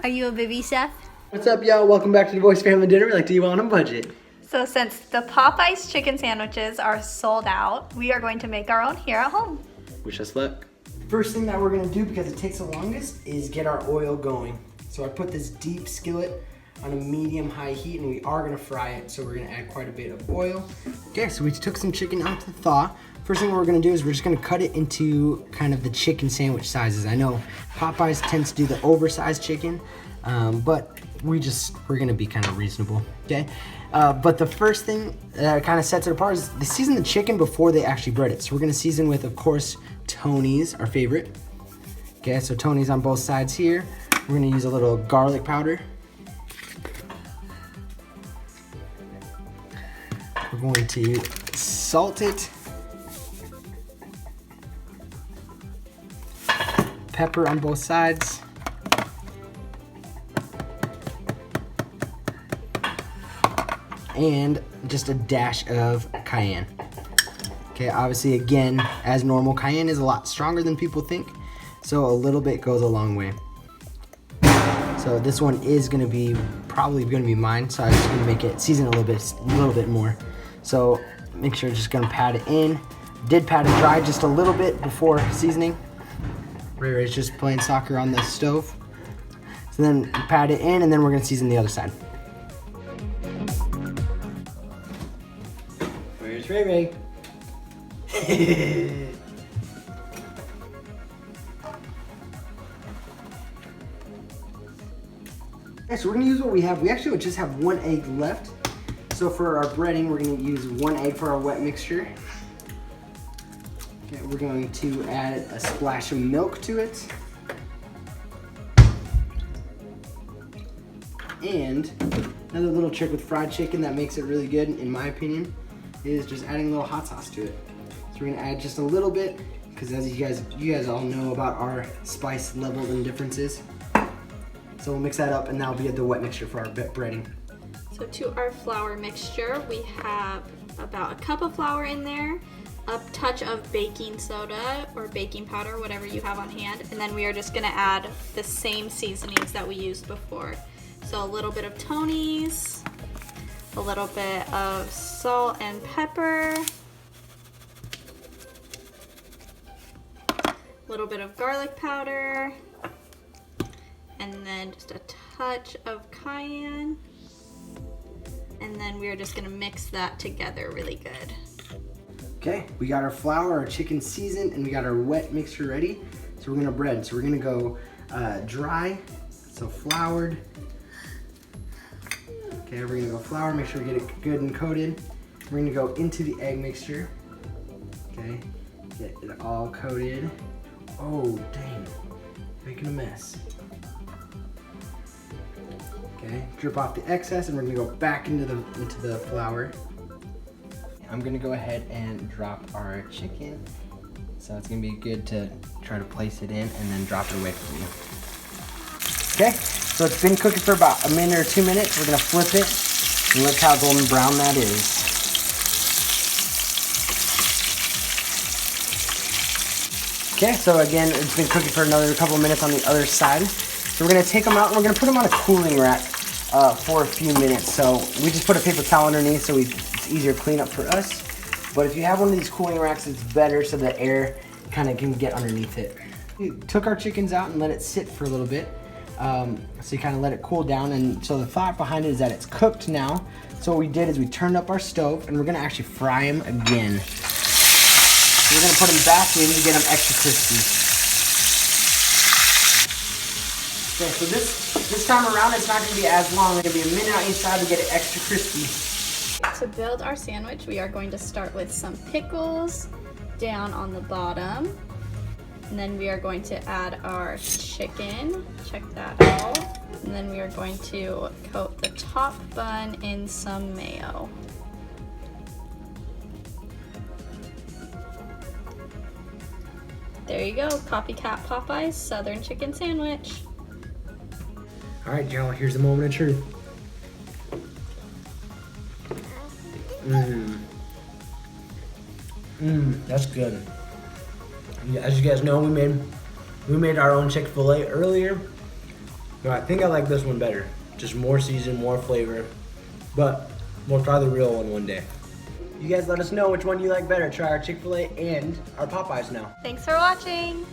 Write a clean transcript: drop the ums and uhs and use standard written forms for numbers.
Are you a baby chef? What's up, y'all? Welcome back to Dubois Family Dinner. We like to eat on a budget. So since the Popeyes chicken sandwiches are sold out, we are going to make our own here at home. Wish us luck. First thing that we're gonna do, because it takes the longest, is get our oil going. So I put this deep skillet on a medium-high heat, and we are gonna fry it, so we're gonna add quite a bit of oil. Okay, so we took some chicken out to thaw. First thing we're gonna do is we're just gonna cut it into kind of the chicken sandwich sizes. I know Popeyes tends to do the oversized chicken, but we're gonna be kind of reasonable, okay? But the first thing that kind of sets it apart is they season the chicken before they actually bread it. So we're gonna season with, of course, Tony's, our favorite. Okay, so Tony's on both sides here. We're gonna use a little garlic powder. We're going to salt it. Pepper on both sides. And just a dash of cayenne. Okay, obviously again, as normal, cayenne is a lot stronger than people think, so a little bit goes a long way. So this one is probably gonna be mine, so I'm just gonna make it season a little bit more. So make sure you're just gonna pat it in. Did pat it dry just a little bit before seasoning. It's just playing soccer on the stove. So then pat it in, and then we're gonna season the other side. Where's Ray Ray? Okay, so we're gonna use what we have. We actually just have one egg left. So for our breading, we're gonna use one egg for our wet mixture. Okay, we're going to add a splash of milk to it. And another little trick with fried chicken that makes it really good, in my opinion, is just adding a little hot sauce to it. So we're gonna add just a little bit, because as you guys all know about our spice levels and differences. So we'll mix that up, and that'll be the wet mixture for our breading. So to our flour mixture, we have about a cup of flour in there, a touch of baking soda or baking powder, whatever you have on hand, and then we are just gonna add the same seasonings that we used before. So a little bit of Tony's, a little bit of salt and pepper, a little bit of garlic powder, and then just a touch of cayenne. And then we're just gonna mix that together really good. Okay, we got our flour, our chicken seasoned, and we got our wet mixture ready. So we're gonna bread. So we're gonna go dry, so floured. Okay, we're gonna go flour, make sure we get it good and coated. We're gonna go into the egg mixture. Okay, get it all coated. Oh, dang, making a mess. Okay, drip off the excess, and we're gonna go back into the flour. I'm gonna go ahead and drop our chicken. So it's gonna be good to try to place it in and then drop it away from you. Okay, so it's been cooking for about a minute or 2 minutes. We're gonna flip it and look how golden brown that is. Okay, so again, it's been cooking for another couple minutes on the other side. So we're gonna take them out and we're gonna put them on a cooling rack for a few minutes. So we just put a paper towel underneath so it's easier to clean up for us. But if you have one of these cooling racks, it's better so the air kind of can get underneath it. We took our chickens out and let it sit for a little bit. So you kind of let it cool down. And so the thought behind it is that it's cooked now. So what we did is we turned up our stove and we're gonna actually fry them again. So we're gonna put them back in to get them extra crispy. Okay, so this time around, it's not gonna be as long. It's gonna be a minute on each side to get it extra crispy. To build our sandwich, we are going to start with some pickles down on the bottom. And then we are going to add our chicken. Check that out. And then we are going to coat the top bun in some mayo. There you go, Copycat Popeyes Southern Chicken Sandwich. All right, y'all, here's the moment of truth. That's good. As you guys know, we made our own Chick-fil-A earlier. No, I think I like this one better. Just more season, more flavor. But we'll try the real one day. You guys let us know which one you like better. Try our Chick-fil-A and our Popeyes now. Thanks for watching.